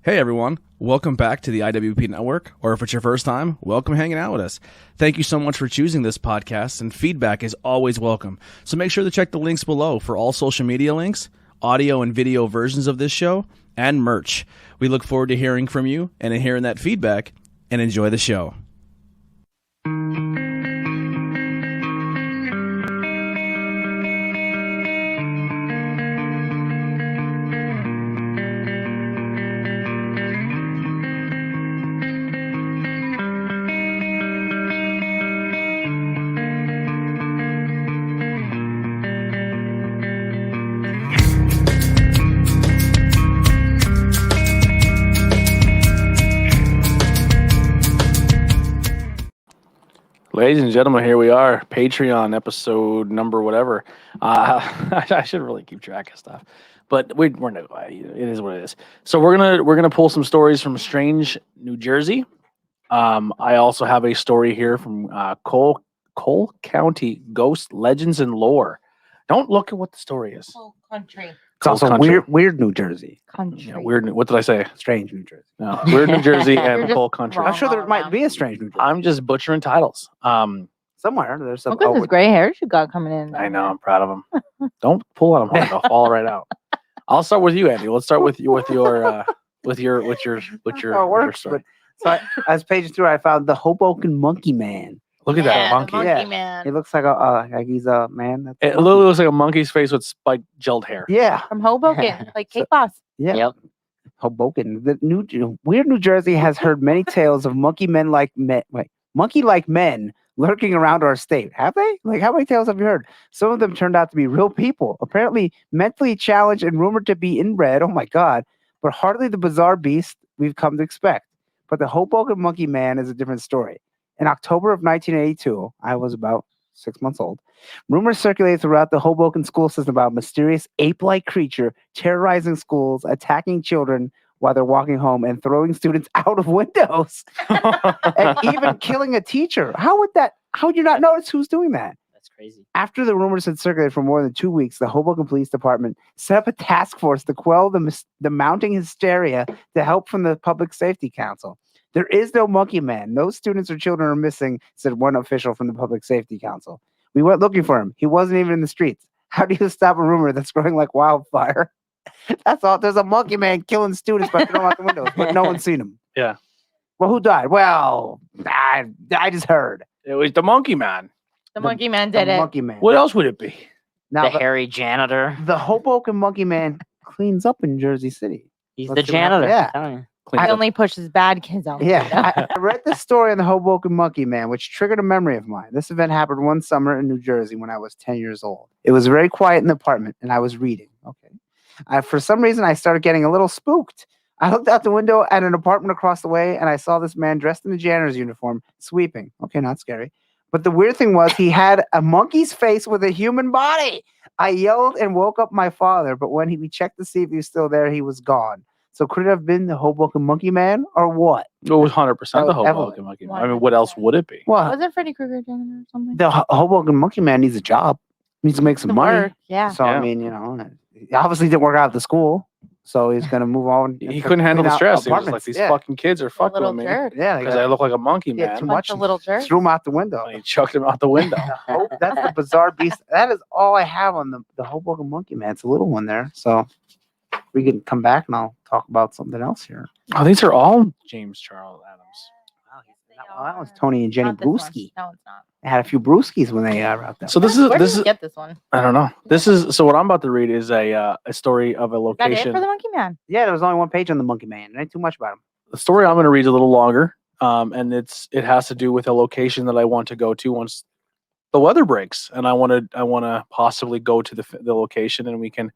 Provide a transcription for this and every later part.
Hey everyone, welcome back to the IWEP Network, or if it's your first time, welcome hanging out with us. Thank you so much for choosing this podcast, and feedback is always welcome. So make sure to check the links below for all social media links, audio and video versions of this show, and merch. We look forward to hearing from you and hearing that feedback, and enjoy the show. Ladies and gentlemen, here we are, Patreon episode number whatever. I should really keep track of stuff, but we're not. It is what it is. So we're gonna pull some stories from Strange, New Jersey. I also have a story here from Cole County Ghost Legends and Lore. Don't look at what the story is. Whole country. It's also Country. weird New Jersey. Country. Yeah, weird. What did I say? Strange New Jersey. No, weird New Jersey You're and just Cole Country. wrong. I'm sure there all might around. be a Strange New Jersey. I'm just butchering titles. Somewhere there's some. Look at this gray hair you got coming in. I know. I'm proud of him. Don't pull on him. They'll fall right out. I'll start with you, Andy. Let's start with you with your How it works, story. but I was paging through. I found the Hoboken Monkey Man. Look at that monkey. Monkey Yeah. man. He looks like he's a man. That's a It monkey. literally looks like a monkey's face with spiked gelled hair. Yeah, From Hoboken, like Cake Boss. yeah. Yep. Hoboken. Weird New Jersey has heard many tales of monkey like men lurking around our state. Have they? Like, how many tales have you heard? Some of them turned out to be real people, apparently mentally challenged and rumored to be inbred. Oh my God! But hardly the bizarre beast we've come to expect. But the Hoboken Monkey Man is a different story. In October of 1982, I was about 6 months old. Rumors circulated throughout the Hoboken school system about a mysterious ape-like creature terrorizing schools, attacking children while they're walking home, and throwing students out of windows, and even killing a teacher. How would you not notice who's doing that? That's crazy. After the rumors had circulated for more than 2 weeks, the Hoboken Police Department set up a task force to quell the mounting hysteria to help from the Public Safety Council. There is no monkey man. No students or children are missing, said one official from the Public Safety Council. We went looking for him. He wasn't even in the streets. How do you stop a rumor that's growing like wildfire? That's all. There's a monkey man killing students by throwing out the windows, but no one's seen him. Yeah. Well, who died? Well, I just heard. It was the monkey man. The Monkey Man The did it. monkey man. What else would it be? Now, The hairy janitor. the Hoboken Monkey Man cleans up in Jersey City. He's Let's the see what happens. janitor. Yeah. I'm telling you. He only pushes bad kids out. Yeah, I read the story on the Hoboken Monkey Man, which triggered a memory of mine. This event happened one summer in New Jersey when I was 10 years old. It was very quiet in the apartment, and I was reading. Okay. For some reason, I started getting a little spooked. I looked out the window at an apartment across the way, and I saw this man dressed in a janitor's uniform sweeping. Okay, not scary. But the weird thing was he had a monkey's face with a human body. I yelled and woke up my father, but when we checked to see if he was still there, he was gone. So could it have been the Hoboken Monkey Man or what? It was 100% the Oh, Hoboken monkey man. I mean, what else would it be? Well, Wasn't Freddy Krueger janitor or something? the Hoboken Monkey Man needs a job. He needs to make some To money. work, yeah. So Yeah. I mean, he obviously didn't work out at the school, so he's gonna move on. He to couldn't handle clean the out stress. He was like, apartments. these Yeah. fucking kids are A fucking little with me jerk. Yeah, they because got- I look like a monkey Yeah, man. too Bunch much. of little jerks. threw him out the window. And he chucked him out the window. That's the bizarre beast. That is all I have on the Hoboken Monkey Man. It's a little one there. So we can come back and I'll talk about something else here. Oh, these are all James Charles Adams. Well, that was Tony and Jenny Not this one. Brewski. No, it's not. They had a few brewskis when they wrote that. So one. this Where is did you get this one? I don't know. This is so what I'm about to read is a story of a Is that it location. for the Monkey Man? Yeah, there was only one page on the Monkey Man. There ain't too much about him. The story I'm going to read is a little longer, and it has to do with a location that I want to go to once the weather breaks, and I want to possibly go to the location, and we can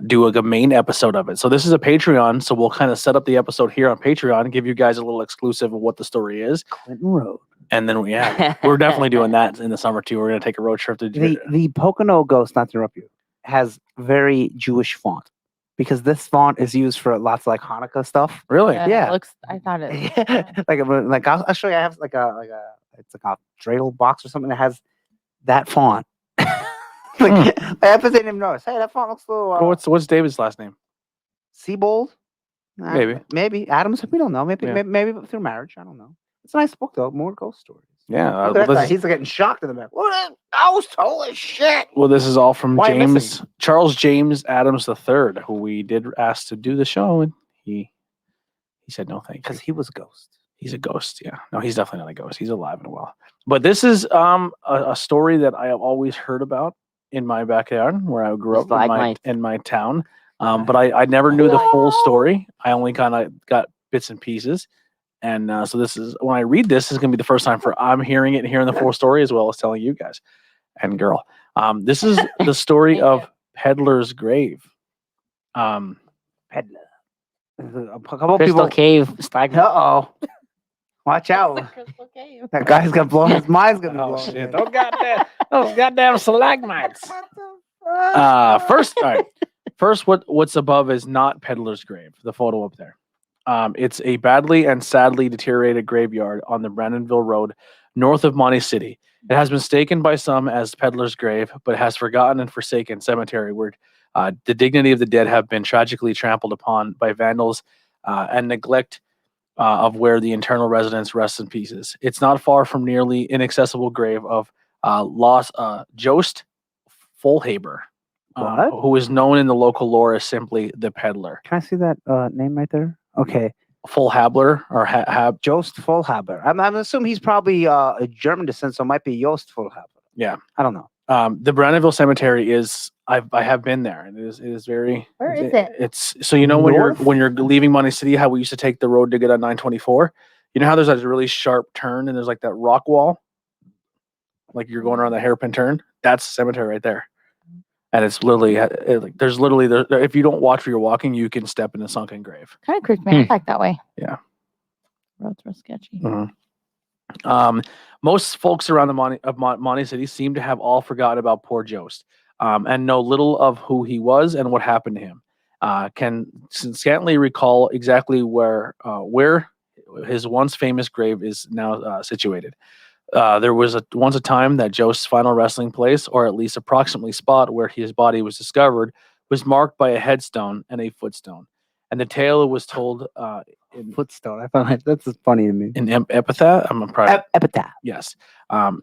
do a main episode of it. So this is a Patreon, so we'll kind of set up the episode here on Patreon and give you guys a little exclusive of what the story is, Clinton Road. and then we're definitely doing that in the summer too. We're going to take a road trip to The Pocono Ghost, not to interrupt you, has very Jewish font because this font is used for lots of like Hanukkah stuff. really. Yeah. It looks. I thought it. like I'll show you. I have like a it's like a dreidel box or something that has that font. I have to say him notice. Hey, that font looks a little. What's David's last name? Seabold. Maybe Adams. We don't know. Maybe, Yeah. maybe through marriage. I don't know. It's a nice book though. More ghost stories. Yeah. Look at that guy. He's getting shocked in the back. What a ghost! Holy shit! Well, this is all from Why am I missing? Charles James Adams III, who we did ask to do the show, and he said no, thank you. Because he was a ghost. He's a ghost. Yeah, no, he's definitely not a ghost. He's alive and well. But this is a story that I have always heard about in my backyard where I grew up in my town. But I never knew the full story. I only kind of got bits and pieces. And so this is when I read this is going to be the first time I'm hearing it and hearing the full story as well as telling you guys and girl. This is the story of Peddler's Grave. Peddler. A couple Crystal people. Cave stalagmite. Uh-oh. Watch out. Crystal Cave. That guy's gonna blow his mind's gonna Oh blow. shit! Those goddamn stalagmites. First, all right. First, what's above is not Peddler's Grave. The photo up there. It's a badly and sadly deteriorated graveyard on the Brandonville Road, north of Monte City. It has been mistaken by some as Peddler's Grave, but has forgotten and forsaken cemetery where the dignity of the dead have been tragically trampled upon by vandals and neglect of where the internal residents rest in pieces. It's not far from nearly inaccessible grave of Jost Folhaber, who is known in the local lore as simply the Peddler. Can I see that name right there? Okay. Folhaber or Jost Folhaber. I'm assuming he's probably a German descent, so it might be Jost Folhaber. Yeah. I don't know. The Brandonville Cemetery is I have been there, and it is very. Where is it? It's so when you're leaving Monte City, how we used to take the road to get on 924. You know how there's a really sharp turn and there's like that rock wall, like you're going around the hairpin turn. That's the cemetery right there, and it's literally there's literally if you don't watch where you're walking, you can step in a sunken grave. Kind of creeped me out back that way. Yeah. Roads were sketchy. Mm-hmm. Most folks around the Monte City seem to have all forgotten about poor Jost, and know little of who he was and what happened to him. Can scantily recall exactly where his once famous grave is now situated. There was once a time that Jost's final resting place, or at least approximately spot where his body was discovered, was marked by a headstone and a footstone. And the tale was told in Footstone. I found that's funny to me. in epitaph. I'm proud. Epitaph. Yes.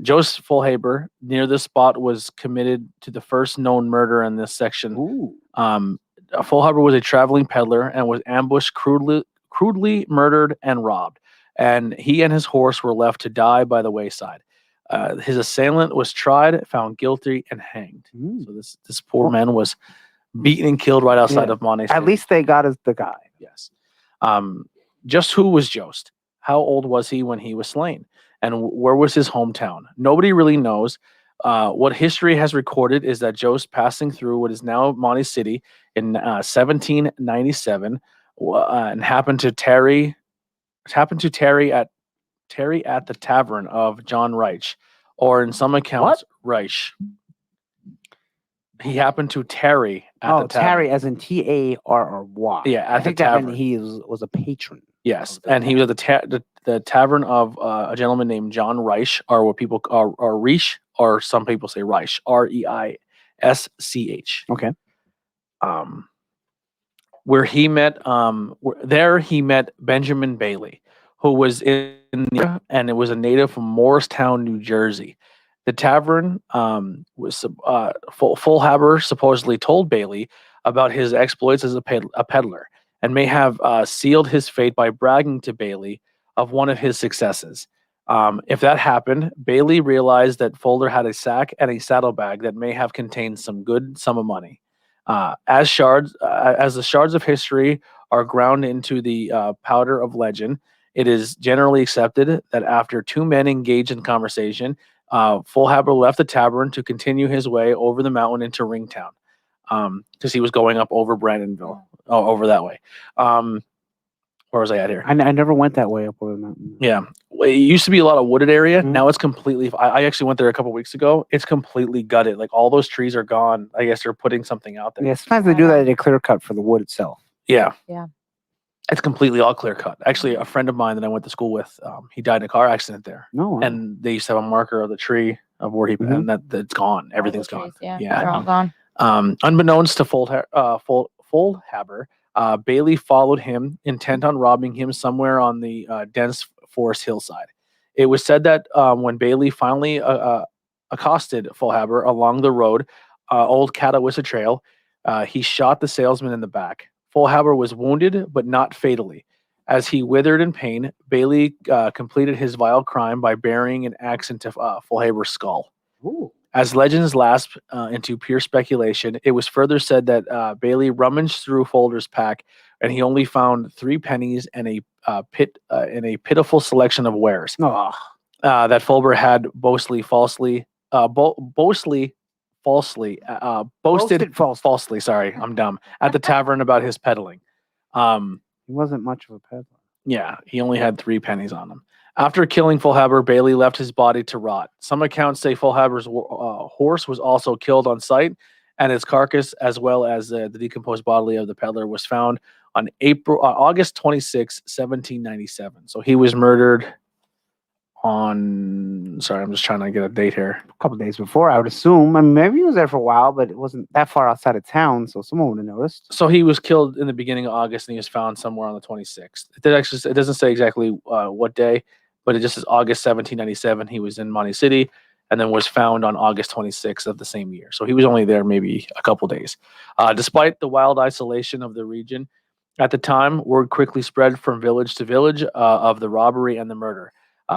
Jost Folhaber, near this spot, was committed to the first known murder in this section. Ooh. Folhaber was a traveling peddler and was ambushed, crudely murdered, and robbed. And he and his horse were left to die by the wayside. His assailant was tried, found guilty, and hanged. So this poor man was beaten and killed right outside of Monte City. At least they got the guy. Yes. Just who was Jost? How old was he when he was slain? And where was his hometown? Nobody really knows. What history has recorded is that Jost, passing through what is now Monte City in 1797, and happened to tarry at the tavern of John Reich, or in some accounts, Reich. He happened to tarry at the tavern. Tarry as in Tarry. Yeah, I think that meant he was a patron. Yes, and he was at the tavern of a gentleman named John Reich, or what people call Reich, or some people say Reich, Reisch. Okay. Where he met, there he met Benjamin Bailey, who was and it was a native from Morristown, New Jersey. The tavern was Folhaber supposedly told Bailey about his exploits as a peddler, and may have sealed his fate by bragging to Bailey of one of his successes. If that happened, Bailey realized that Folder had a sack and a saddlebag that may have contained some good sum of money. As the shards of history are ground into the powder of legend, it is generally accepted that after two men engaged in conversation, Folhaber left the tavern to continue his way over the mountain into Ringtown, because he was going up over Brandonville, over that way. Where was I at here? I never went that way up over the mountain. Yeah, it used to be a lot of wooded area. Now it's completely. I actually went there a couple weeks ago. It's completely gutted. Like all those trees are gone. I guess they're putting something out there. Yeah, sometimes they do that at a clear cut for the wood itself. Yeah. Yeah. It's completely all clear cut. Actually, a friend of mine that I went to school with, he died in a car accident there. No. And they used to have a marker of the tree of where he, and that's gone. Everything's gone. Yeah, they're all gone. Unbeknownst to Folhaber, Bailey followed him, intent on robbing him somewhere on the dense forest hillside. It was said that when Bailey finally accosted Fulhaber along the road, Old Catawissa Trail, he shot the salesman in the back. Fulhaber was wounded, but not fatally. As he withered in pain, Bailey completed his vile crime by burying an axe into Fulhaber's skull. Ooh. As legends lapsed into pure speculation, it was further said that Bailey rummaged through Fulhaber's pack, and he only found 3 pennies and a pitiful selection of wares Oh, that Fulber had boasted falsely. Boasted false. Falsely. Sorry, I'm dumb. At the tavern about his peddling. He wasn't much of a peddler. Yeah, he only had 3 pennies on him. After killing Fulhaber, Bailey left his body to rot. Some accounts say Fulhaber's horse was also killed on site, and his carcass, as well as the decomposed body of the peddler, was found on August 26, 1797. So he was murdered on. Sorry, I'm just trying to get a date here. A couple days before, I would assume. I mean, maybe he was there for a while, but it wasn't that far outside of town, so someone would have noticed. So he was killed in the beginning of August, and he was found somewhere on the 26th. It doesn't say exactly what day, but it just says August 1797. He was in Monte City, and then was found on August 26th of the same year. So he was only there maybe a couple days. Despite the wild isolation of the region at the time, word quickly spread from village to village of the robbery and the murder.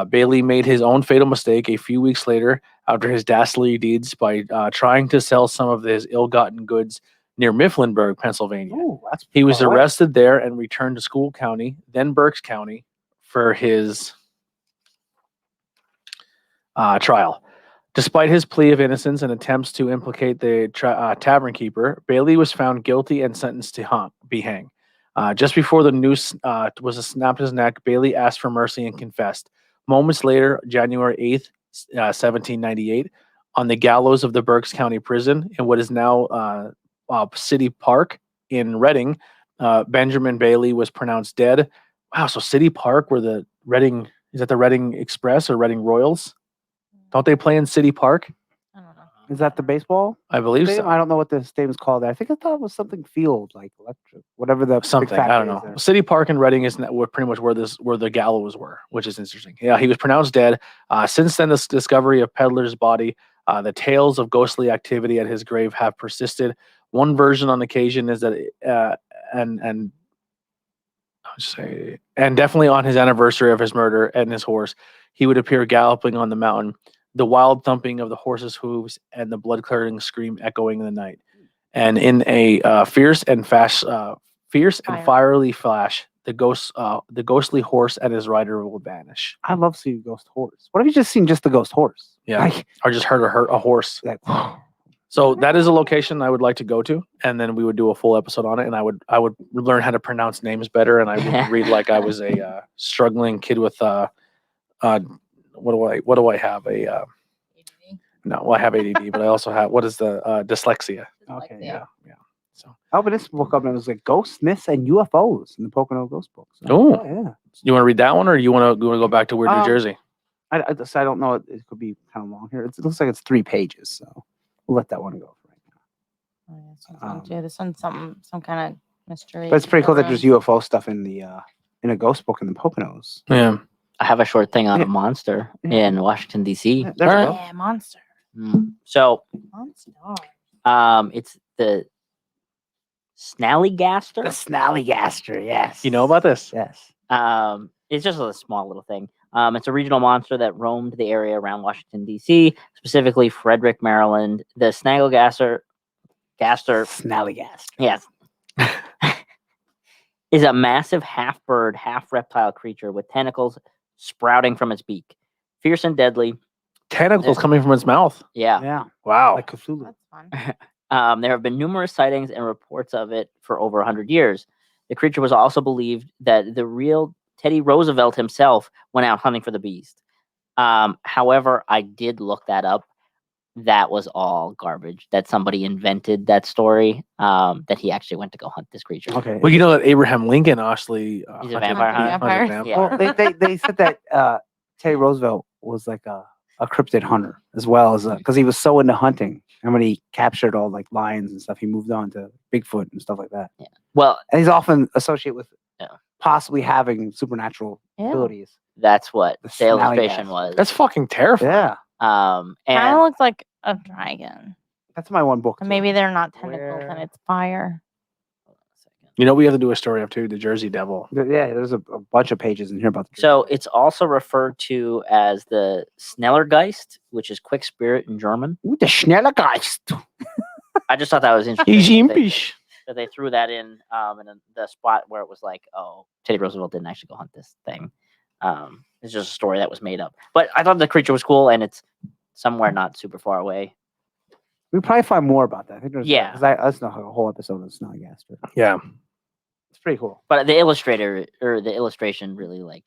Bailey made his own fatal mistake a few weeks later after his dastardly deeds by trying to sell some of his ill-gotten goods near Mifflinburg, Pennsylvania. Ooh, that's He was far away. arrested there and returned to School County, then Berks County, for his trial. Despite his plea of innocence and attempts to implicate the tavern keeper, Bailey was found guilty and sentenced to be hanged. Just before the noose was snapped his neck, Bailey asked for mercy and confessed. Moments later, January 8th, 1798, on the gallows of the Berks County Prison in what is now City Park in Reading, Benjamin Bailey was pronounced dead. Wow, so City Park, where the Reading, is that the Reading Express or Reading Royals? Don't they play in City Park? I don't know. Is that the baseball I believe stadium? so. I don't know what the stadium's called. I think I thought it was something field, like electric, whatever the big Something I don't factory know. is there. City Park in Reading is pretty much where the gallows were, which is interesting. Yeah, he was pronounced dead. Since then, this discovery of Peddler's body, the tales of ghostly activity at his grave have persisted. One version on occasion is that, and definitely on his anniversary of his murder and his horse, he would appear galloping on the mountain, the wild thumping of the horse's hooves and the blood-curdling scream echoing in the night. And in a fierce and fiery flash, the ghostly horse and his rider will vanish. I love seeing ghost horse. What if you just seen just the ghost horse? Yeah, Like, or just heard a horse. like, So that is a location I would like to go to, and then we would do a full episode on it. And I would learn how to pronounce names better, and I would read like I was a struggling kid with what do I have No, well, I have ADD, but I also have what is the dyslexia? okay, Yeah. Yeah. So I opened this book up and it was like ghosts, myths, and UFOs in the Pocono Ghost Book. So, Oh. yeah. you want to read that one, or you want to go back to Weird New Um, Jersey? I don't know. It could be kind of long here. It looks like it's 3 pages, so we'll let that one go for right now. Oh, yeah, this one's fun too. This one's some kind of mystery. But it's pretty cool that thriller. there's UFO stuff in the in a ghost book in the Poconos. Yeah. I have a short thing on Yeah. a monster Yeah. in Washington D.C. Yeah, there we Alright. go. Yeah, monster. So, Monster. it's the Snallygaster. The Snallygaster, yes. You know about this? Yes. It's just a small little thing. It's a regional monster that roamed the area around Washington D.C., specifically Frederick, Maryland. The Snallygaster, Snallygaster. yes, is a massive half bird, half reptile creature with tentacles sprouting from its beak, fierce and deadly. Tentacles coming from its mouth. Yeah. Yeah. Wow. Like Cthulhu. That's fun. There have been numerous sightings and reports of it for over 100 years. The creature was also believed that the real Teddy Roosevelt himself went out hunting for the beast. However, I did look that up. That was all garbage. That somebody invented that story. That he actually went to go hunt this creature. Okay. Well, you know that Abraham Lincoln actually He's a hunted vampire hunter. hunted Vampires. vampires. Yeah. Well, they said that Teddy Roosevelt was like a a cryptid hunter as well as because he was so into hunting. And when he captured all like lions and stuff, he moved on to Bigfoot and stuff like that. Well, And he's often associated with Yeah. possibly having supernatural Ew. abilities. that's what The the illustration snallygaster. was. That's fucking terrifying. Yeah, Kind of And looks like a dragon. that's my one book. Or too. maybe they're not tentacles and Where- it's fire. hold on a second. You know, we have to do a story of too, the Jersey Devil. Yeah, there's a bunch of pages in here about the So it's also referred to as the Snellergeist, which is quick spirit in German. Ooh, the Schnellergeist. I just thought that was interesting. He's that they- impish. that they threw that in the spot where it was like, oh, Teddy Roosevelt didn't actually go hunt this thing. It's just a story that was made up. But I thought the creature was cool, and it's somewhere not super far away. We probably find more about that. I think there's Yeah. because that's not a whole episode of Snellergaster. Yeah. It's pretty cool. But the illustrator or the illustration really like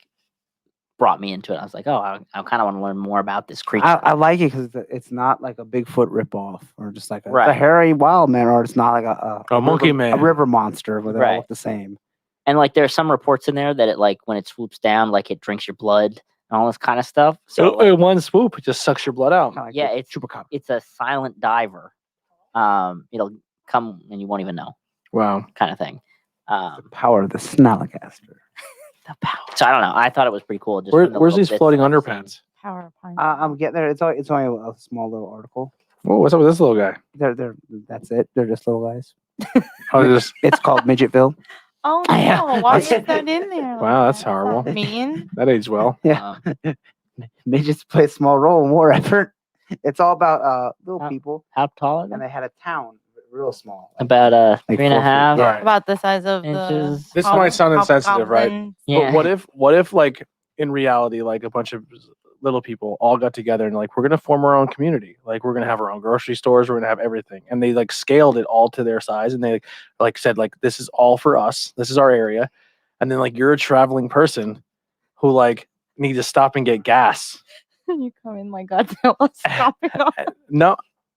brought me into it. I was like, oh, I kind of want to learn more about this creature. I like it because it's not like a Bigfoot ripoff or just like a, it's a Right. hairy wild man, or it's not like A monkey river, man. a river monster where they all Right. look the same. And like there's some reports in there that it like when it swoops down, like it drinks your blood and all this kind of stuff. So like, in one swoop, it just sucks your blood out. Kinda like Yeah, the it's- chupacabra. it's a silent diver. It'll come and you won't even know, Wow. kind of thing. The power of the Snallygaster. The power. So I don't know. I thought it was pretty cool. Just Where, from the where's little these bits floating that I've underpants? seen. Power of pine. I'm getting there. It's only a small little article. Whoa, what's up with this little guy? They're that's it. They're just little guys. Oh, just It's called Midgetville. Oh Yeah. no! Why is That's- that in there? Wow, that's not horrible. Mean. that aged well. Yeah. Um, Midgets play a small role in war effort. It's all about little Oh. people, how tall are and they? they had a town real small. like- About like 3.5 4 feet. Right. About the size of the. inches. This might sound insensitive, right? hobgoblin. Yeah. But what if like in reality, like a bunch of little people all got together and like we're gonna form our own community. Like we're gonna have our own grocery stores, we're gonna have everything. And they like scaled it all to their size and they like said, like, this is all for us. This is our area. And then like you're a traveling person who like needs to stop and get gas. You come in like Godzilla stomping on. No,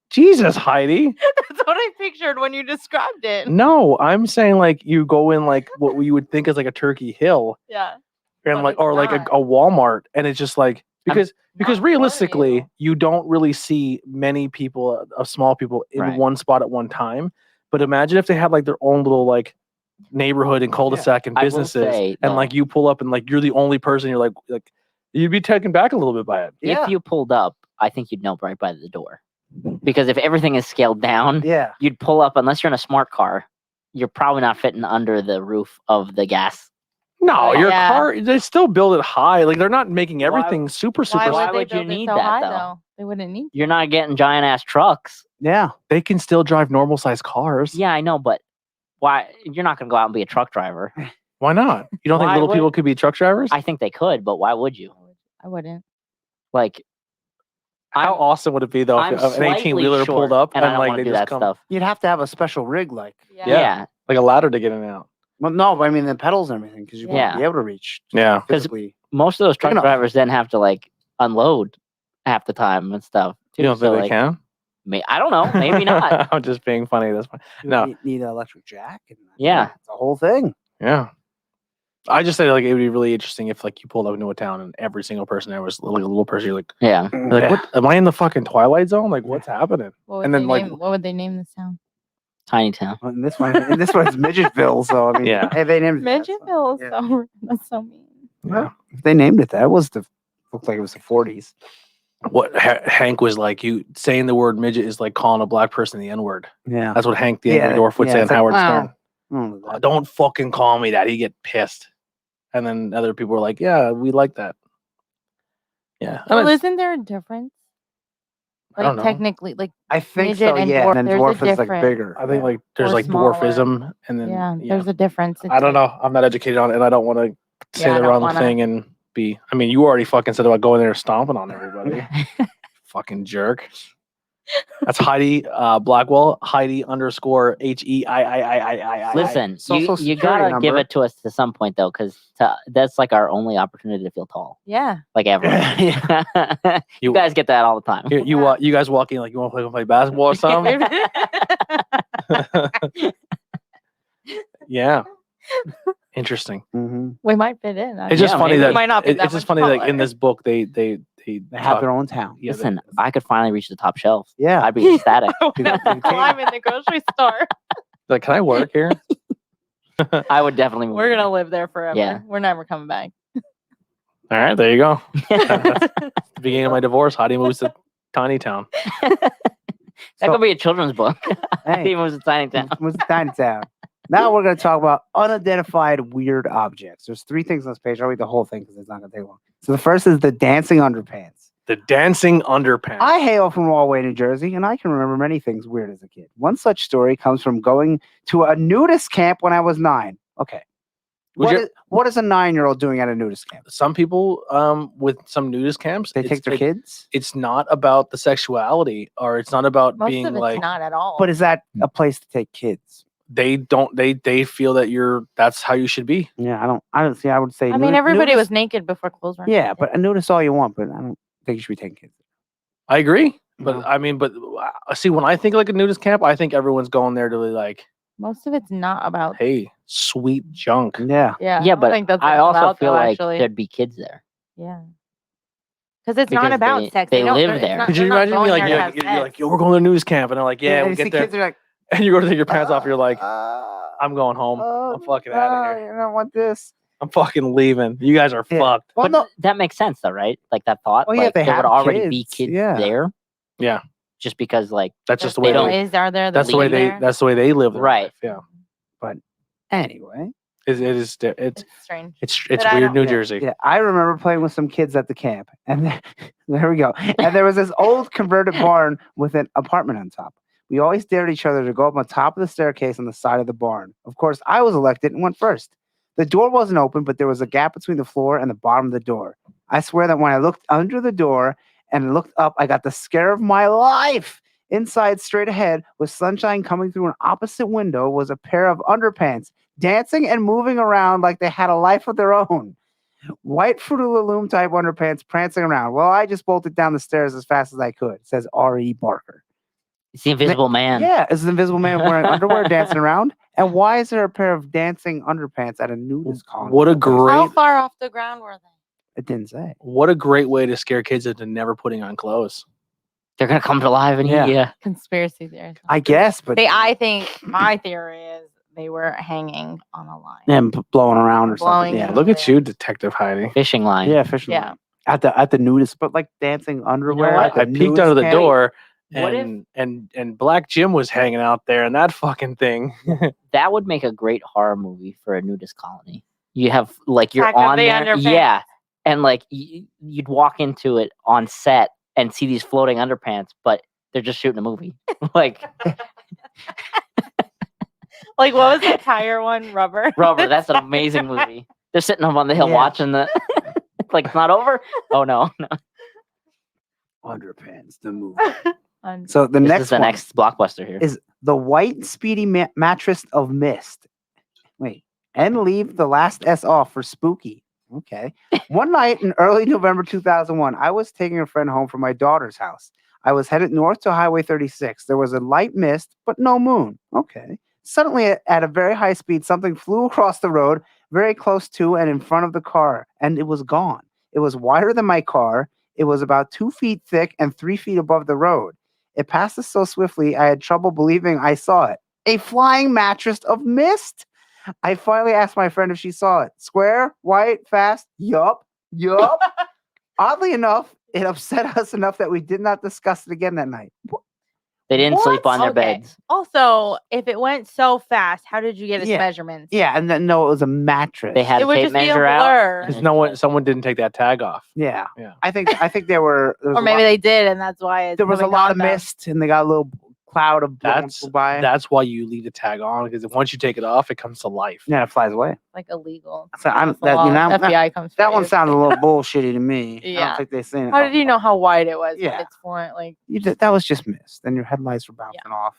Jesus, Heidi. That's what I pictured when you described it. No, I'm saying like you go in like what you would think is like a Turkey Hill Yeah. and But like it's or like a not. Walmart and it's just like because Not realistically for you don't really see many people of small people in Right. one spot at one time. But imagine if they had like their own little like neighborhood and cul-de-sac and I will businesses say, and though- like you pull up and like you're the only person you're like you'd be taken back a little bit by it. Yeah. If you pulled up, I think you'd know right by the door. Because if everything is scaled down, Yeah. you'd pull up unless you're in a smart car. You're probably not fitting under the roof of the gas. No, your Yeah. car they still build it high. Like they're not making Why- everything super Why Why would they would you build it need so that, high, though? They wouldn't need. You're not getting giant ass trucks. Yeah. they can still drive normal sized cars. Yeah, I know, but why? You're not going to go out and be a truck driver. Why not? You don't think Why little would- people could be truck drivers? I think they could, but why would you? I wouldn't. Like, How awesome would it be though I'm if an 18 slightly wheeler short, pulled up and I don't like want they to do just that come stuff. You'd have to have a special rig, like. Yeah. Yeah. like a ladder to get in and out. Well, no, but I mean the pedals and everything, because you Yeah. won't be able to reach. Yeah. 'Cause- Physically. Most of those truck enough. drivers then have to like unload half the time and stuff. You don't too, think so, they like, can? I don't know. Maybe not. I'm just being funny at this point. You No. need an electric jack. And Yeah. It's a whole thing. Yeah. I just said like it would be really interesting if like you pulled up into a town and every single person there was like a little person. You're like, Yeah. what? Am I in the fucking Twilight Zone? Like, what's happening? What would And they then, like- name, what would they name this town? Tiny town. Well, and this one is Midgetville, so I mean, Yeah. hey, they named it that, so, Midgetville. yeah. So that's so mean. Yeah. If they named it that. It was looked like it was the 40s. What Hank was like, you saying the word midget is like calling a black person the N word. Yeah. That's what Hank the Yeah, Angry Dwarf would yeah, say on it's like, Howard wow. Stern. Don't fucking call me that. He'd get pissed. And then other people were like, yeah, we like that. Yeah. Well, isn't there a difference? I don't Like know. technically, like I think midget so, and yeah. dwarf, And then there's a dwarf is like difference. bigger. I think like there's Or like smaller. dwarfism and then yeah, yeah. there's a difference. It's I don't like- know. I'm not educated on it and I don't want to say Yeah, I the don't wrong wanna- thing and be I mean, you already fucking said about going there and stomping on everybody. Fucking jerk. That's Heidi Blackwell. Heidi _HEIII. Listen, Social you security gotta give number. it to us to some point though, because that's like our only opportunity to feel tall, Yeah. like ever. you guys get that all the time. You guys walk in like you want to play basketball or something. Yeah. Interesting. Mm-hmm. We might fit in. It's just Yeah, funny maybe. that We might not be that it's just much funny like in taller. this book they They have their own town. Yeah, Listen, if I could finally reach the top shelf, Yeah. I'd be ecstatic. I'm in the grocery store. like, can I work here? I would definitely move. We're there. gonna live there forever. Yeah. We're never coming back. All right, there you go. That's the beginning of my divorce. Heidi moves to tiny town. That could be a children's book. Hey. He moves to tiny town. Was tiny town. Now we're going to talk about unidentified weird objects. There's 3 things on this page. I'll read the whole thing because it's not going to take long. So the first is the dancing underpants. The dancing underpants. I hail from Rahway, New Jersey, and I can remember many things weird as a kid. One such story comes from going to a nudist camp when I was 9. Okay. What is a 9-year-old doing at a nudist camp? Some people with some nudist camps, They take their kids? It's not about the sexuality, or it's not about Most being of it's like not at all. But is that a place to take kids? they feel that that's how you should be. Yeah, I don't see. I would say. I mean, everybody nudist- was naked before clothes were. Yeah, but a nudist all you want, but I don't think you should be taking kids. I agree, but No. I mean, see, when I think like a nudist camp, I think everyone's going there to be like, Most of it's not about. hey, sweet junk. Yeah. Yeah. Yeah, I but think that's I what it's also about, feel though, like actually. there'd be kids there. Yeah. Because it's not Because about sex. they don't- live it's there. not- Could you they're not imagine me going like there to have you're like, sex. yo, we're going to a nudist camp, and they're like, yeah, and we'll you see get there, kids are like, and you go to take your pants off, you're like, I'm going home. I'm fucking out of here. I don't want this. I'm fucking leaving. You guys are Yeah. fucked. Well, But no. that makes sense, though, right? Like that thought. Oh, yeah, like, they there would have already be kids, kids yeah. there. Yeah. Just because, like, That's just the The way. families are there. That's the way live they. there. That's the way they live. Their Right. life, yeah. Anyway. It's It's strange. it's But I weird don't- New Yeah, Jersey. Yeah, I remember playing with some kids at the camp, and there we go. And there was this old converted barn with an apartment on top. We always dared each other to go up on top of the staircase on the side of the barn. Of course, I was elected and went first. The door wasn't open, but there was a gap between the floor and the bottom of the door. I swear that when I looked under the door and looked up, I got the scare of my life. Inside, straight ahead, with sunshine coming through an opposite window, was a pair of underpants, dancing and moving around like they had a life of their own. White Fruit of the Loom type underpants prancing around. Well, I just bolted down the stairs as fast as I could, says R.E. Barker. it's the invisible man. Yeah, is the invisible man wearing underwear dancing around? And why is there a pair of dancing underpants at a nudist colony? What a How great, far off the ground were they? It didn't say. what a great way to scare kids into never putting on clothes. They're gonna come to life and Yeah. eat ya. Conspiracy theories. I guess, but I think my theory is they were hanging on a line. and blowing around or Blowing something. Yeah, it. Look at you, Detective Heidi. Fishing line. yeah, fishing. Yeah. line. At the nudist, but like dancing underwear. what? at the I peeked nudist under the camp. door, What if- and Black Jim was hanging out there, and that fucking thing. That would make a great horror movie for a nudist colony. You have like you're Attack of on the there, Underpants. yeah, and like you'd walk into it on set and see these floating underpants, but they're just shooting a movie. Like Like, what was the tire one? Rubber. Rubber, that's an amazing movie. They're sitting up on the hill Yeah. watching the like it's not over. Oh no, no. Underpants, the movie. Un- So the This next is the one next blockbuster here. is the white speedy mattress of mist. Wait, and leave the last S off for spooky. Okay. One night in early November 2001, I was taking a friend home from my daughter's house. I was headed north to Highway 36. There was a light mist, but no moon. Okay. Suddenly, at a very high speed, something flew across the road, very close to and in front of the car, and it was gone. It was wider than my car. It was about 2 feet thick and 3 feet above the road. It passed us so swiftly, I had trouble believing I saw it. A flying mattress of mist. I finally asked my friend if she saw it. Square, white, fast. Yup. Oddly enough, it upset us enough that we did not discuss it again that night. They didn't sleep What? on their Okay. beds. Also, if it went so fast, how did you get its Yeah. measurements? Yeah, and then no, it was a mattress. They had It a would tape just be a measure out. blur. Because someone didn't take that tag off. Yeah. Yeah. I think they were. There was Or a maybe lot, they did, and that's why it's there was a moving lot on of them. mist, and they got a little cloud of blowing That's by. that's why you leave the tag on, because once you take it off, it comes to life. Yeah, it flies away. Like illegal. So I don't- Against the that- you law. know, FBI comes. That for one you. sounded a little bullshitty to me. I Yeah. don't think they seen it. How did you know how wide it was? Yeah. But it's fluent, like That was just mist, and your headlights were bouncing off.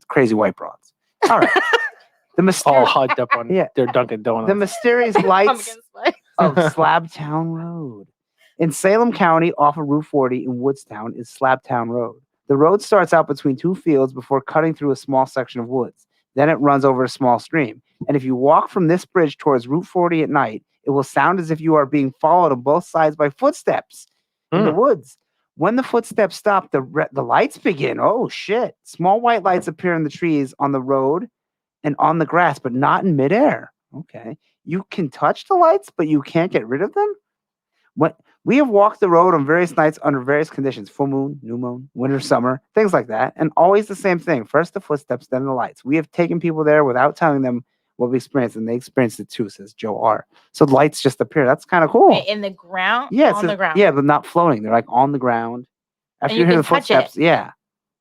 Crazy white broads. All right. The All mysterious, hyped up on Yeah. their Dunkin' Donuts. the mysterious lights pumpkin spice. of Slabtown Road. In Salem County, off of Route 40 in Woodstown, is Slabtown Road. The road starts out between 2 fields before cutting through a small section of woods. Then it runs over a small stream. And if you walk from this bridge towards Route 40 at night, it will sound as if you are being followed on both sides by footsteps. in the woods. When the footsteps stop, the lights begin. Oh shit! Small white lights appear in the trees, on the road, and on the grass, but not in midair. Okay, you can touch the lights, but you can't get rid of them. What we have walked the road on various nights under various conditions: full moon, new moon, winter, summer, things like that, and always the same thing. First the footsteps, then the lights. We have taken people there without telling them what we experienced, and they experienced it too, says Joe R. So the lights just appear. That's kind of cool. Wait, in the ground? Yeah, On the ground. Yeah, but not floating. They're like on the ground. After you you hear can the touch footsteps, it. yeah,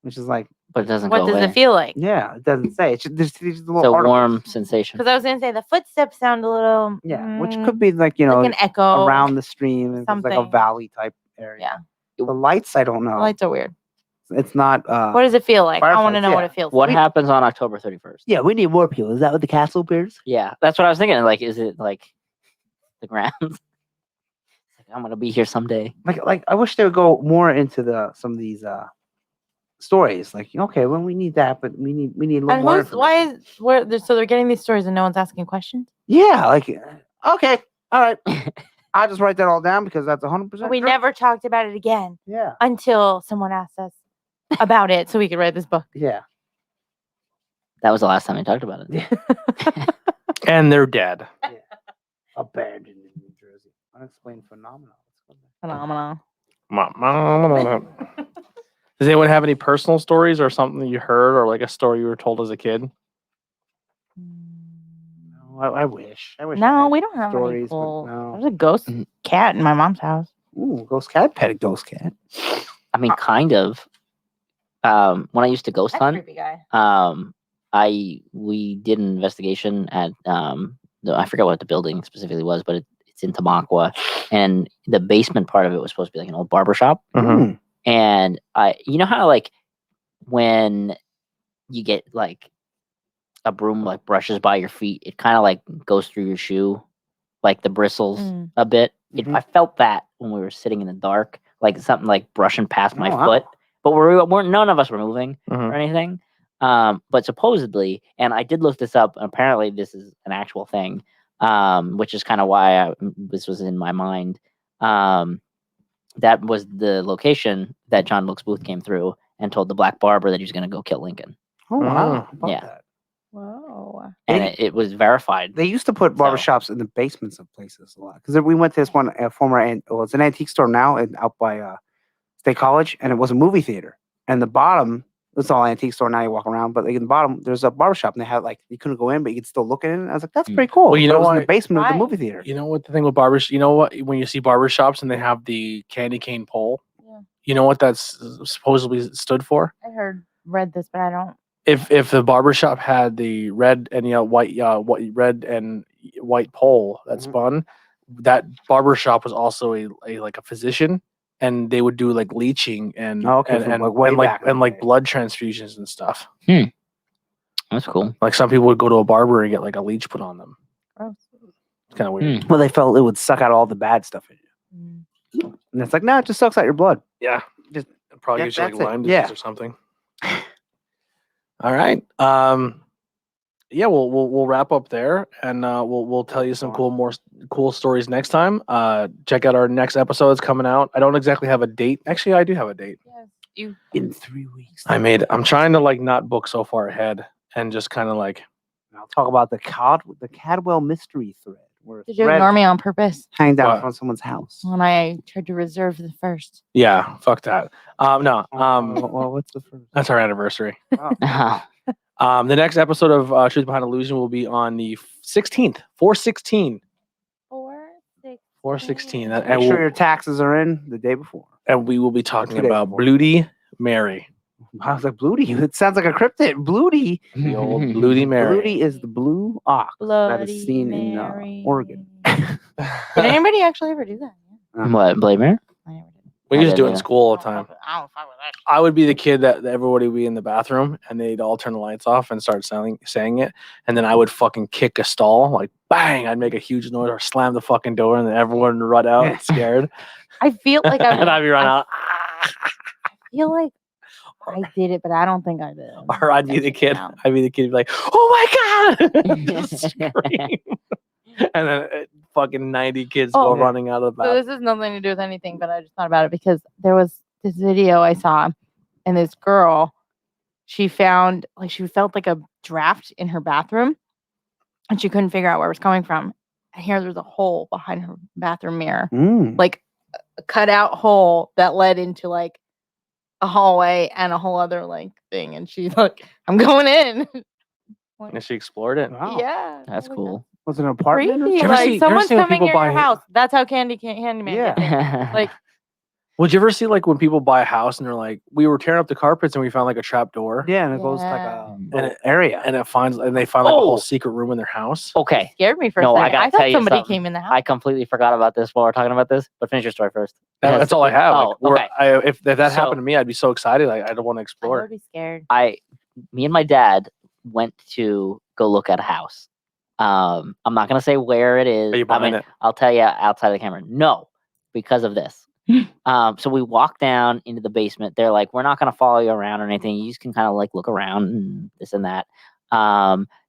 which is like, But it doesn't What go does away. it feel like? yeah, it doesn't say. It's just, there's these little It's a articles. warm sensation. Because I was gonna say the footsteps sound a little Yeah, which could be like, you like know, an echo around the stream. It's like a something. valley type area. Yeah. The lights, I don't know. The lights are weird. It's not. What does it feel like? I want to fireflies, know what yeah. it feels What like. happens on October 31st? Yeah, we need more people. Is that what the castle appears? Yeah, that's what I was thinking. Like, is it like the grounds? Like, I'm gonna be here someday. Like I wish they would go more into some of these stories. Like, okay, well, we need that, but we need a little And more. so they're getting these stories and no one's asking questions? Yeah, like, okay, all right. I'll just write that all down because that's 100%. But we true. never talked about it again Yeah, until someone asked us about it so we could write this book. yeah. That was the last time I talked about it. And they're dead. Abandoned in New Jersey. Unexplained phenomenon. Phenomenal. Does anyone have any personal stories or something that you heard or like a story you were told as a kid? No, I wish. I wish. I No, had we don't have any stories, but cool. no. There's a ghost cat in my mom's house. Ooh, ghost cat. Pet a ghost cat. I mean, kind of. When I used to ghost That's hunt, creepy guy. we did an investigation at I forget what the building specifically was, but it's in Tamaqua, and the basement part of it was supposed to be like an old barber shop. Mhm. Mm. And you know how like when you get like a broom like brushes by your feet, it kind of like goes through your shoe, like the bristles Mm. a bit. Mhm. I felt that when we were sitting in the dark, like something like brushing past my Oh, wow. foot, but we weren't none of us were moving Mhm. or anything. But supposedly, and I did look this up, and apparently this is an actual thing, which is kind of why this was in my mind. That was the location that John Wilkes Booth came through and told the black barber that he was going to go kill Lincoln. Oh wow. Mm. How about Yeah. that? Whoa. And They- it was verified. They used to put So- barbershops in the basements of places a lot because we went to this one it's an antique store now out by State College, and it was a movie theater. And the bottom, it's all antique store now. You walk around, but like in the bottom, there's a barbershop, and they had like you couldn't go in, but you could still look in it. I was like, that's Mm. pretty cool. Well, you But know it was in why- the basement of Why? the movie theater. You know what the thing with barbers? You know what? When you see barbershops and they have the candy cane pole, Yeah. you know what that's supposedly stood for? I read this, but I don't. If the barbershop had the red and red and white pole that Mhm. spun, that barbershop was also a like a physician, and they would do like leeching and Oh, okay, and from, and, like, way and like back in the and like day. blood transfusions and stuff. That's cool. Like some people would go to a barber and get like a leech put on them. Gross. It's kind of weird. Well, they felt it would suck out all the bad stuff in you, Mm. and it's like, no, it just sucks out your blood. Yeah, Just- it probably yeah, gives you like that's it. Lyme disease Yeah. or something. All right. Yeah, we'll wrap up there, and we'll tell you some cool stories next time. Check out our next episode that's coming out. I don't exactly have a date. Actually, I do have a date. Yes, you. In 3 weeks, I'm trying to like not book so far ahead and just kind of like I'll talk about the Cadwell mystery thread. Where Did you ignore me on purpose hang down What? from someone's house. when I tried to reserve the first? yeah, fuck that. No, Well, what's the first? that's our anniversary. Oh. The next episode of Truth Behind Illusion will be on the 16th, 4/16. 4/16. Make And, sure your taxes are in the day before. and we will be talking 2 days about before. Bloody Mary. I was like, Bloody. It sounds like a cryptid. Bloody. The old Bloody Mary. Bloody is the blue ox that is seen Mary. in Oregon. Did anybody actually ever do that? What, Blade Mare? I never did. We I used to do it didn't in either. school all the time. I don't fuck with that. I would be the kid that everybody would be in the bathroom and they'd all turn the lights off and start saying it. And then I would fucking kick a stall, like bang, I'd make a huge noise or slam the fucking door and then everyone would run out scared. I feel like And I'd be running out. I feel like I did it, but I don't think I did. Or I'd be the kid. No. I'd be the kid who'd be like, oh my God. Just scream. And then fucking 90 kids Oh, go yeah. running out of the So bathroom. this has nothing to do with anything, but I just thought about it because there was this video I saw, and this girl, she felt like a draft in her bathroom, and she couldn't figure out where it was coming from. And here there's a hole behind her bathroom mirror, Mm. like a cutout hole that led into like a hallway and a whole other like thing. And she's like, "I'm going in." Like, And she explored it. Wow. yeah, That's I was like, cool. Was it an apartment? Or Creepy. you ever something? see- Like you ever someone's see when coming people in your buy- house. That's how Handyman Yeah. gets it. Like, Would you ever see like when people buy a house and they're like, we were tearing up the carpets and we found like a trap door? Yeah, and it goes like Yeah. a And little it- area. And they find like a Oh. whole secret room in their house. Okay. scared me for No, a I second. gotta I thought tell you somebody something. came in the house. I completely forgot about this while we're talking about this, but finish your story first. Because That's all I it- have. Oh, Like, where okay. if that So- happened to me, I'd be so excited. Like, I don't want to I explore. would be scared. Me and my dad went to go look at a house. I'm not gonna say where it is. Are you I buying mean, it? I'll tell you outside of the camera. No, because of this. So we walk down into the basement. They're like, we're not gonna follow you around or anything. You just can kind of like look around and this and that.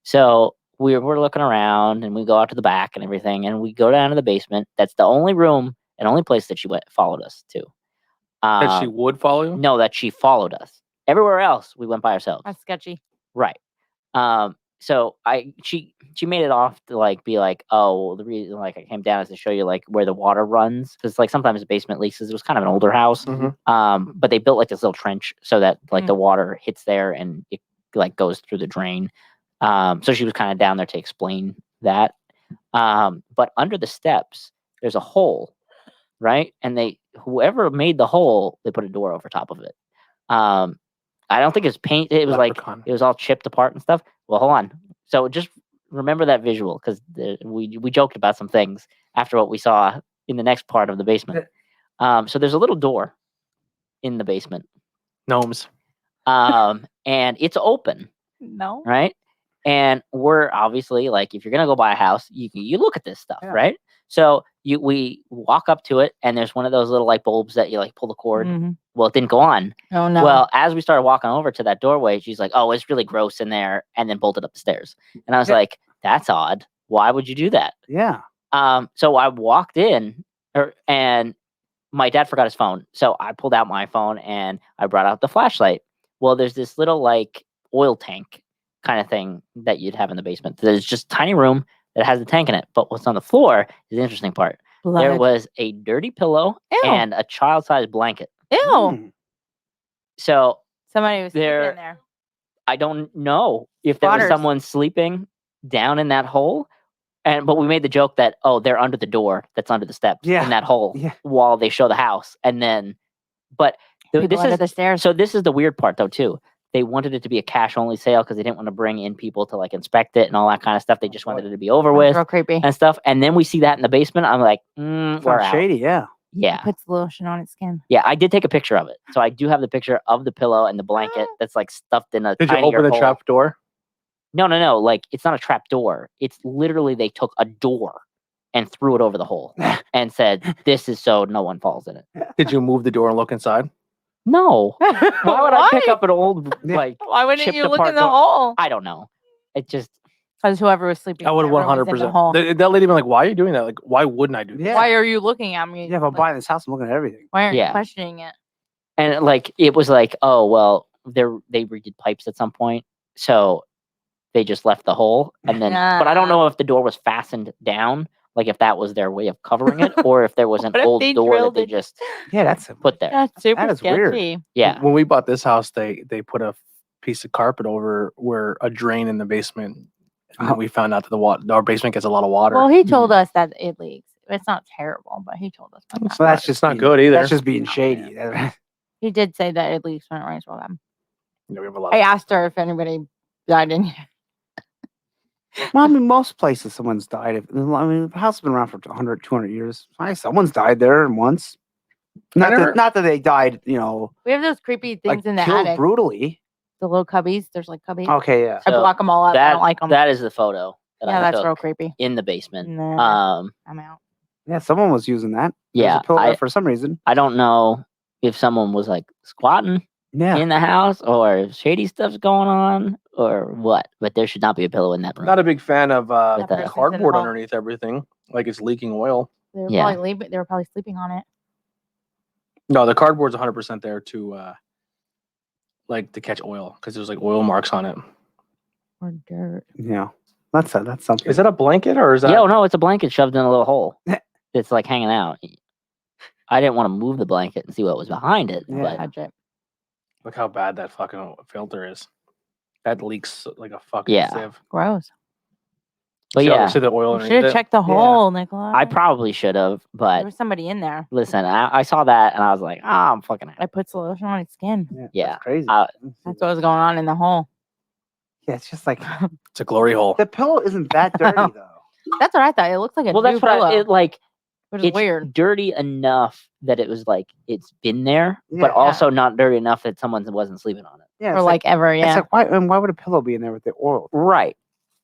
So we're looking around and we go out to the back and everything, and we go down to the basement. That's the only room and only place that she followed us to. That she would follow you? No, that she followed us. Everywhere else, we went by ourselves. That's sketchy. Right. So she made it off to like be like, oh, well, the reason like I came down is to show you like where the water runs, because like sometimes the basement leaks. 'Cause it was kind of an older house. Mhm. But they built like this little trench so that like Mm. the water hits there and it like goes through the drain. So she was kind of down there to explain that. But under the steps, there's a hole, right? And whoever made the hole, they put a door over top of it. I don't think it's paint. It was Leprechaun. like it was all chipped apart and stuff. Well, hold on. So just remember that visual, because we joked about some things after what we saw in the next part of the basement. So there's a little door in the basement, Gnomes. and it's open, No. right? And we're obviously like, if you're gonna go buy a house, you look at this stuff, Yeah. right? So we walk up to it, and there's one of those little light bulbs that you like pull the cord. Mhm. Well, it didn't go on. Oh no. Well, as we started walking over to that doorway, she's like, "Oh, it's really gross in there," and then bolted up the stairs. And I was Yeah. like, "That's odd. Why would you do that?" Yeah. So I walked in, and my dad forgot his phone. So I pulled out my phone and I brought out the flashlight. Well, there's this little like oil tank kind of thing that you'd have in the basement. There's just a tiny room that has the tank in it. But what's on the floor is the interesting part. Blood. There was a dirty pillow Ew. and a child-sized blanket. Ew. Mm. So Somebody was sleeping There- in there. I don't know if there was Squatters. someone sleeping down in that hole. But we made the joke that, oh, they're under the door that's under the steps Yeah. in that hole Yeah. while they show the house. And then, but People this under is the stairs. so this is the weird part though too. They wanted it to be a cash only sale because they didn't want to bring in people to like inspect it and all that kind of stuff. They just wanted it to be over That's with real creepy. and stuff. And then we see that in the basement. I'm like, Sounds we're out. shady. Yeah. Yeah. Puts lotion on its skin. Yeah. I did take a picture of it. So I do have the picture of the pillow and the blanket that's like stuffed in a Did you tinier open the hole. trap door? No. Like it's not a trap door. It's literally they took a door and threw it over the hole and said, "This is so no one falls in it." Did you move the door and look inside? No. Why would I pick up an old Yeah. like? Why wouldn't chipped you look apart in the door? hole? I don't know. It just Because whoever was sleeping, I would in that room was in the 100%. hole. That lady been like, why are you doing that? Like, why wouldn't I do that? Yeah. Why are you looking at me? Yeah. If I'm Like, buying this house, I'm looking at everything. why aren't Yeah. you questioning it? and like it was like, oh well, they redid pipes at some point, so they just left the hole and then. But I don't know if the door was fastened down, like if that was their way of covering it, or if there was an What if old they door that drilled they it? just Yeah, that's put there. That's super is weird. sketchy. Yeah. When we bought this house, they put a piece of carpet over where a drain in the basement. And then we found out that our basement gets a lot of water. Well, he told us that it leaks. It's not terrible, but he told us about that. So that's just not being- good either. That's just being No, shady. He did say that it leaks when it rains well. We have a lot I of- asked her if anybody died in here. Well, I mean, most places someone's died. I mean, the house has been around for 100, 200 years. Someone's died there once. Not that they died, We have those creepy things like in the killed attic. brutally. The little cubbies. There's like cubbies. Okay, yeah. I So block them all out. I don't like them. That is the photo that Yeah, I that's took real creepy. in the basement. Nah, I'm out. Yeah, someone was using that. There's Yeah, a pillow there for some reason. I don't know if someone was like squatting Yeah. in the house, or shady stuff's going on, or what. But there should not be a pillow in that room. Not a big fan of With that. cardboard Hall. underneath everything, like it's leaking oil. They were Yeah. probably sleeping on it. No, the cardboard's 100% there to like to catch oil because there's like oil marks on it. Or dirt. Yeah. That's something. Is that a blanket or is that? Yeah, no, it's a blanket shoved in a little hole. It's like hanging out. I didn't want to move the blanket and see what was behind it, Yeah. but Touch it. Look how bad that fucking filter is. That leaks like a fucking Yeah. sieve. Gross. but See yeah, see the oil You should underneath have it? checked the hole, Nicola. I probably should have. There But was somebody in there. listen, I saw that and I was like, I'm fucking. I put solution on its skin. Yeah. That's crazy. That's what was going on in the hole. Yeah, it's just like It's a glory hole. the pillow isn't that dirty though. That's what I thought. It looked like a Well, new that's what pillow, it like. which is It's weird. dirty enough that it was like it's been there, but Yeah. also not dirty enough that someone wasn't sleeping on it. Yeah, Or it's like ever, it's yeah. like why would a pillow be in there with the oil? Right.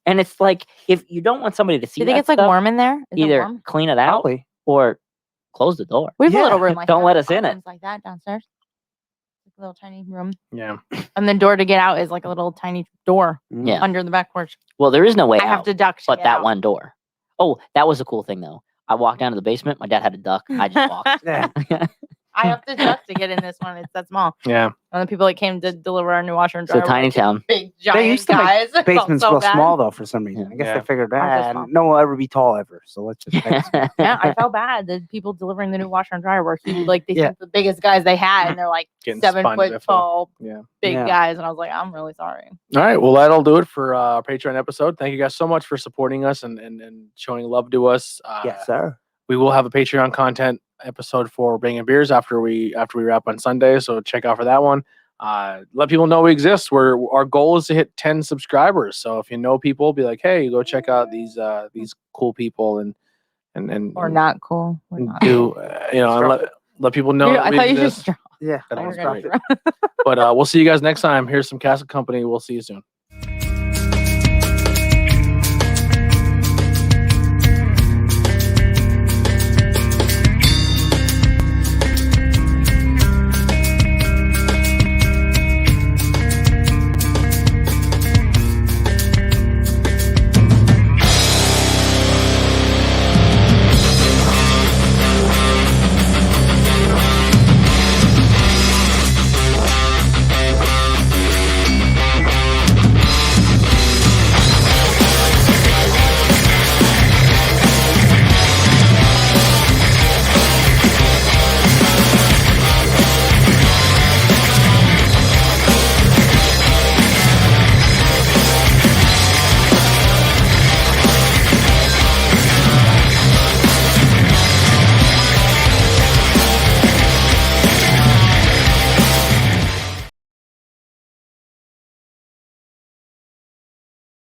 And it's like if you don't want somebody to see Do you think that it's like stuff, warm in there? Is it either warm? clean it out Probably. or close the door. We have Yeah. a little room like Don't that. let us in it. Rooms like that downstairs. Like a little tiny room. Yeah. And the door to get out is like a little tiny door Yeah. under the back porch. Well, there is no way I have out to duck to but get that out. one door. Oh, that was a cool thing though. I walked down to the basement. My dad had a duck. I just walked. Yeah. I have to duck to get in this one. It's that small. Yeah. And the people that came to deliver our new washer and It's dryer a were tiny like town. big giant used to make guys. It felt Basement's so real bad. small though for some reason. Yeah. I guess Yeah. they figured Ours is small. no one will ever be tall ever. So let's just make it small. Yeah, I felt bad. The people delivering the new washer and dryer were huge. Like they Yeah. sent the biggest guys they had, and they're like Getting 7 spun foot different. tall, Yeah. big Yeah. guys. And I was like, I'm really sorry. All right. Well, that'll do it for our Patreon episode. Thank you guys so much for supporting us and showing love to us. Yes, sir. We will have a Patreon content episode for Banging Beers after we wrap on Sunday. So check out for that one. Let people know we exist. Our goal is to hit 10 subscribers. So if you know people, be like, hey, go check out these cool people and Or not cool. We're and not do cool. and let people know. Dude, that I we thought you exist. just dropped. Yeah. That I was forgot great. to- But we'll see you guys next time. Here's some Castle Company. We'll see you soon.